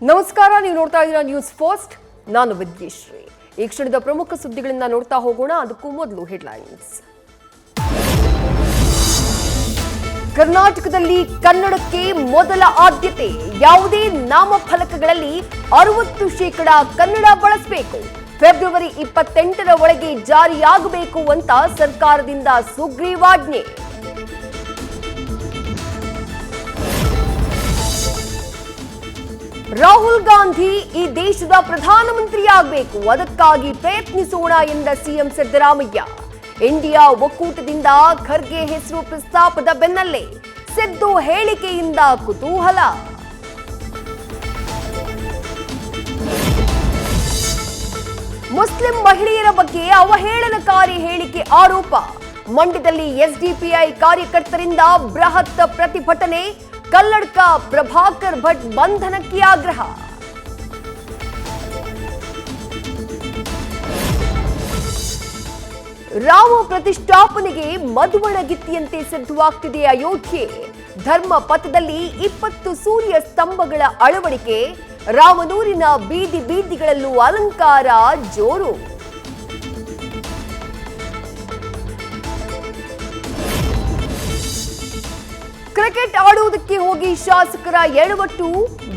ನಮಸ್ಕಾರ, ನೀವು ನೋಡ್ತಾ ಇದ್ದೀರಾ ನ್ಯೂಸ್ ಫಸ್ಟ್. ನಾನು ವಿದ್ಯಶ್ರೀ. ಈ ಕ್ಷಣದ ಪ್ರಮುಖ ಸುದ್ದಿಗಳನ್ನ ನೋಡ್ತಾ ಹೋಗೋಣ. ಅದಕ್ಕೂ ಮೊದಲು ಹೆಡ್ಲೈನ್ಸ್. ಕರ್ನಾಟಕದಲ್ಲಿ ಕನ್ನಡಕ್ಕೆ ಮೊದಲ ಆದ್ಯತೆ. ಯಾವುದೇ ನಾಮಫಲಕಗಳಲ್ಲಿ 60% ಕನ್ನಡ ಬಳಸಬೇಕು. ಫೆಬ್ರವರಿ 28ರ ಒಳಗೆ ಜಾರಿಯಾಗಬೇಕು ಅಂತ ಸರ್ಕಾರದಿಂದ ಸುಗ್ರೀವಾಜ್ಞೆ. ರಾಹುಲ್ ಗಾಂಧಿ ಈ ದೇಶದ ಪ್ರಧಾನಮಂತ್ರಿಯಾಗಬೇಕು, ಅದಕ್ಕಾಗಿ ಪ್ರಯತ್ನಿಸೋಣ ಎಂದ ಸಿಎಂ ಸಿದ್ದರಾಮಯ್ಯ. ಇಂಡಿಯಾ ಒಕ್ಕೂಟದಿಂದ ಖರ್ಗೆ ಹೆಸರು ಪ್ರಸ್ತಾಪದ ಬೆನ್ನಲ್ಲೇ ಸಿದ್ದು ಹೇಳಿಕೆಯಿಂದ ಕುತೂಹಲ. ಮುಸ್ಲಿಂ ಮಹಿಳೆಯರ ಬಗ್ಗೆ ಅವಹೇಳನಕಾರಿ ಹೇಳಿಕೆ ಆರೋಪ. ಮಂಡ್ಯದಲ್ಲಿ ಎಸ್ಡಿಪಿಐ ಕಾರ್ಯಕರ್ತರಿಂದ ಬೃಹತ್ ಪ್ರತಿಭಟನೆ. ಕಲ್ಲಡ್ಕ ಪ್ರಭಾಕರ್ ಭಟ್ ಬಂಧನಕ್ಕೆ ಆಗ್ರಹ. ರಾಮ ಪ್ರತಿಷ್ಠಾಪನೆಗೆ ಮಧುವಣಗಿತ್ತಿಯಂತೆ ಸಿದ್ಧವಾಗ್ತಿದೆ ಅಯೋಧ್ಯೆ. ಧರ್ಮ ಪಥದಲ್ಲಿ 20 ಸೂರ್ಯ ಸ್ತಂಭಗಳ ಅಳವಡಿಕೆ. ರಾಮನೂರಿನ ಬೀದಿ ಬೀದಿಗಳಲ್ಲೂ ಅಲಂಕಾರ ಜೋರು. ಕ್ರಿಕೆಟ್ ಆಡುವುದಕ್ಕೆ ಹೋಗಿ ಶಾಸಕರ ಎಡವಟ್ಟು.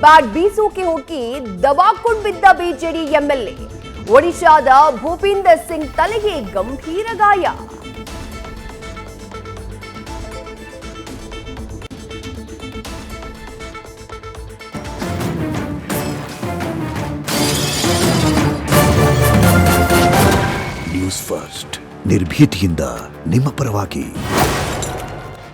ಬ್ಯಾಟ್ ಬೀಸೋಕೆ ಹೋಗಿ ದಬಾಕೊಂಡು ಬಿದ್ದ ಬಿಜೆಡಿ ಎಂಎಲ್ಎ. ಒಡಿಶಾದ ಭೂಪಿಂದರ್ ಸಿಂಗ್ ತಲೆಗೆ ಗಂಭೀರ ಗಾಯ. ನ್ಯೂಸ್ ಫಸ್ಟ್, ನಿರ್ಭೀತಿಯಿಂದ ನಿಮ್ಮ ಪರವಾಗಿ.